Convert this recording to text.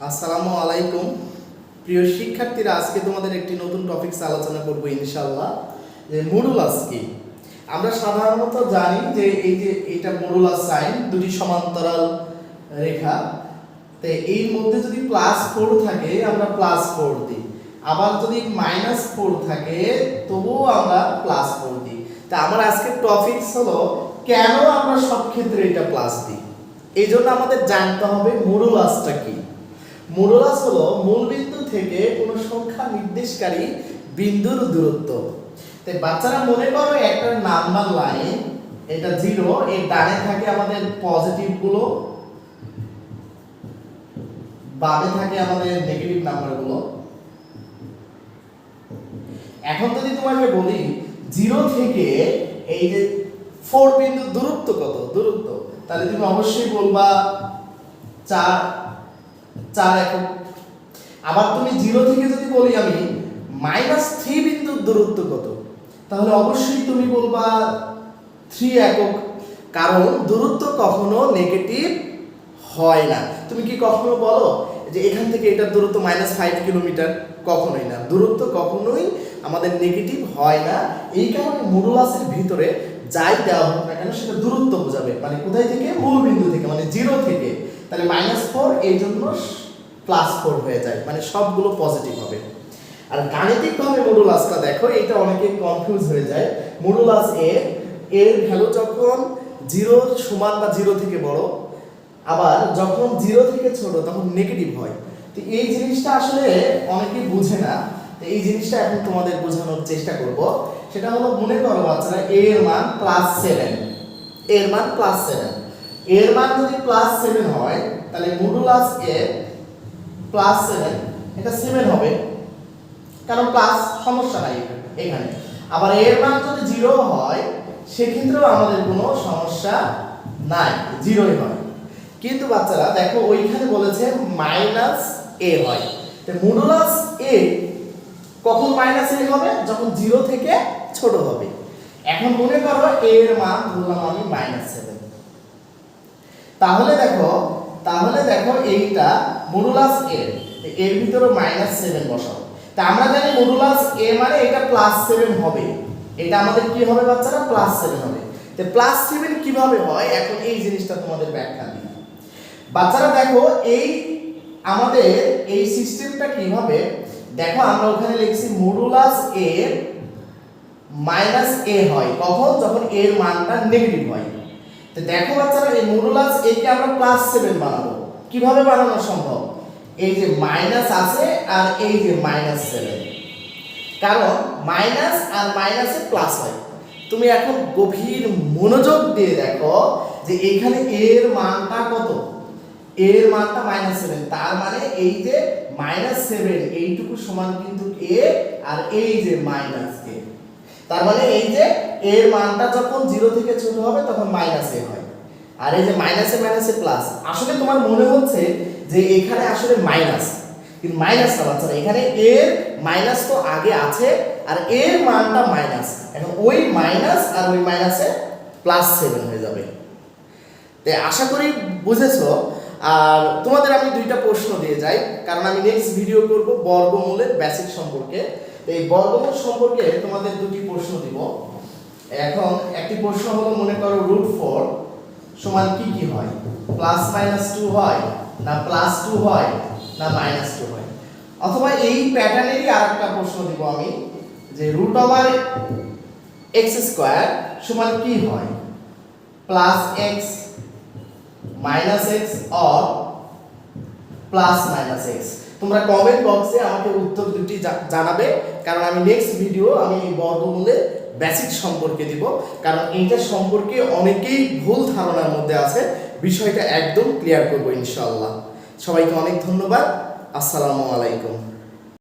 আসসালামু আলাইকুম প্রিয় শিক্ষার্থীরা, আজকে তোমাদের একটি নতুন টপিকস আলোচনা করব ইনশাআল্লাহ। যে মডুলাস কি। আমরা সাধারণত জানি যে এটা মডুলাস সাইন, দুটি সমান্তরাল রেখা, তো এর মধ্যে যদি +4 থাকে আমরা +4 দিই, আবার যদি -4 থাকে তবুও আমরা +4 দিই। তা আমার আজকের টপিকস হলো কেন আমরা সব ক্ষেত্রে এটা প্লাস দিই। এই জন্য আমাদের জানতে হবে মডুলাসটা কি। মডুলাস হলো মূলবিন্দু থেকে কোনো সংখ্যা নির্দেশকারী বিন্দুর দূরত্ব। তাই বাচ্চারা মনে করো একটা নাম্বার লাইন, এটা 0, এর ডানে থাকে আমাদের পজিটিভ গুলো, বামে থাকে আমাদের নেগেটিভ নাম্বারগুলো। এখন যদি তোমাকে বলি 0 থেকে এই যে 4 বিন্দুর দূরত্ব কত, দূরত্ব, তাহলে তুমি অবশ্যই বলবা 4 একক। আবার তুমি 0 থেকে যদি বলি আমি -3 বিন্দুর দূরত্ব কত, তাহলে অবশ্যই তুমি বলবা 3 একক। কারণ দূরত্ব কখনো নেগেটিভ হয় না। তুমি কি কখনো বলো যে এখান থেকে এটার দূরত্ব -5 কিলোমিটার? কখনোই না। দূরত্ব কখনোই আমাদের নেগেটিভ হয় না। এই কারণে মডুলাসের ভিতরে যাই দেওয়া হোক না কেন সেটা দূরত্ব বোঝাবে, মানে কোথায় থেকে, মূল বিন্দু থেকে, মানে 0 থেকে। তাহলে -4 এই জন্য +4 হয়ে যায়, মানে সবগুলো পজিটিভ হবে। আর গাণিতিকভাবে মডুলাসটা দেখো, এটা অনেকে কনফিউজ হয়ে যায়। মডুলাস এর ভ্যালু যখন 0 সমান বা 0 থেকে বড়, আবার যখন 0 থেকে ছোট তখন নেগেটিভ হয়। তো এই জিনিসটা আসলে অনেকে বুঝে না। তো এই জিনিসটা এখন তোমাদের বোঝানোর চেষ্টা করব। সেটা হলো, মনে করো বাচ্চারা এর মান +7, এর মান +7, এর মান যদি +7 হয় তাহলে মডুলাস +7, এটা 7 হবে, কারণ প্লাস সমস্যা নাই এখানে। আবার এর মান যদি 0 হয় সেক্ষেত্রেও আমাদের কোনো সমস্যা নাই, 0ই হয়। কিন্তু বাচ্চারা দেখো ওইখানে বলেছে -a হয়। তো মডুলাস a কখন -a হবে? যখন 0 থেকে ছোট হবে। এখন মনে করো এর মান ধরলাম আমি -7, তাহলে দেখো এইটা মডুলাস এর ভিতরে -7 বসাও। তা আমরা জানি মডুলাস a মানে এটা +7 হবে। এটা আমাদের কি হবে বাচ্চারা? +7 হবে। তো +7 কিভাবে হয় এখন এই জিনিসটা তোমাদের ব্যাখ্যা দিই। বাচ্চারা দেখো এই আমাদের এই সিস্টেমটা কিভাবে, দেখো আমরা ওখানে লিখছি মডুলাস a -a হয় কখন? যখন এর মানটা নেগেটিভ হয়। তো দেখো বাচ্চারা এই মডুলাস a কে আমরা +7 বানাবো। কিভাবে বানানো সম্ভব? এই যে মাইনাস আছে আর এই যে -7, কারণ মাইনাস আর মাইনাসে প্লাস হয়। তুমি এখন গভীর মনোযোগ দিয়ে দেখো যে এইখানে এর মানটা কত, এর মানটা -7, তার মানে এই যে -7 এইটুকু সমান কিন্তু a, আর এই যে -a, তার মানে এই যে এর মানটা যখন 0 থেকে ছোট হবে তখন -a হয়, আর এই যে মাইনাসে প্লাস। আসলে তোমার মনে হচ্ছে যে এখানে আসলে মাইনাস, কিন্তু মাইনাস না বাচ্চারা, এখানে এর মাইনাস তো আগে আছে আর এর মানটা মাইনাস। এখন ওই মাইনাস আর ওই মাইনাসে +7 হয়ে যাবে। তাই আশা করি বুঝেছো। আর তোমাদের আমি 2টা প্রশ্ন দিয়ে যাই, কারণ আমি নেক্সট ভিডিও করব বর্গমূলের বেসিক সম্পর্কে। এই বর্গমূল সম্পর্কে তোমাদের 2টি প্রশ্ন দিব। এখন একটি প্রশ্ন হলো, মনে করো √4 সমান কি হয়? +-2 হয়, না +2 হয়, না -2 হয়। অথবা এই প্যাটার্নেরই আরেকটা প্রশ্ন দিব আমি, যে √x² সমান কি হয়? +x, -x or +-x। তোমরা কমেন্ট বক্সে আমাকে উত্তর দুটি জানাবে, কারণ আমি নেক্সট ভিডিও আমি এই বর্গমূলের বেসিক সম্পর্কে দিব। কারণ এইটা সম্পর্কে অনেকেই ভুল ধারণার মধ্যে আছে, বিষয়টা একদম ক্লিয়ার করব ইনশাআল্লাহ। সবাইকে অনেক ধন্যবাদ। আসসালামু আলাইকুম।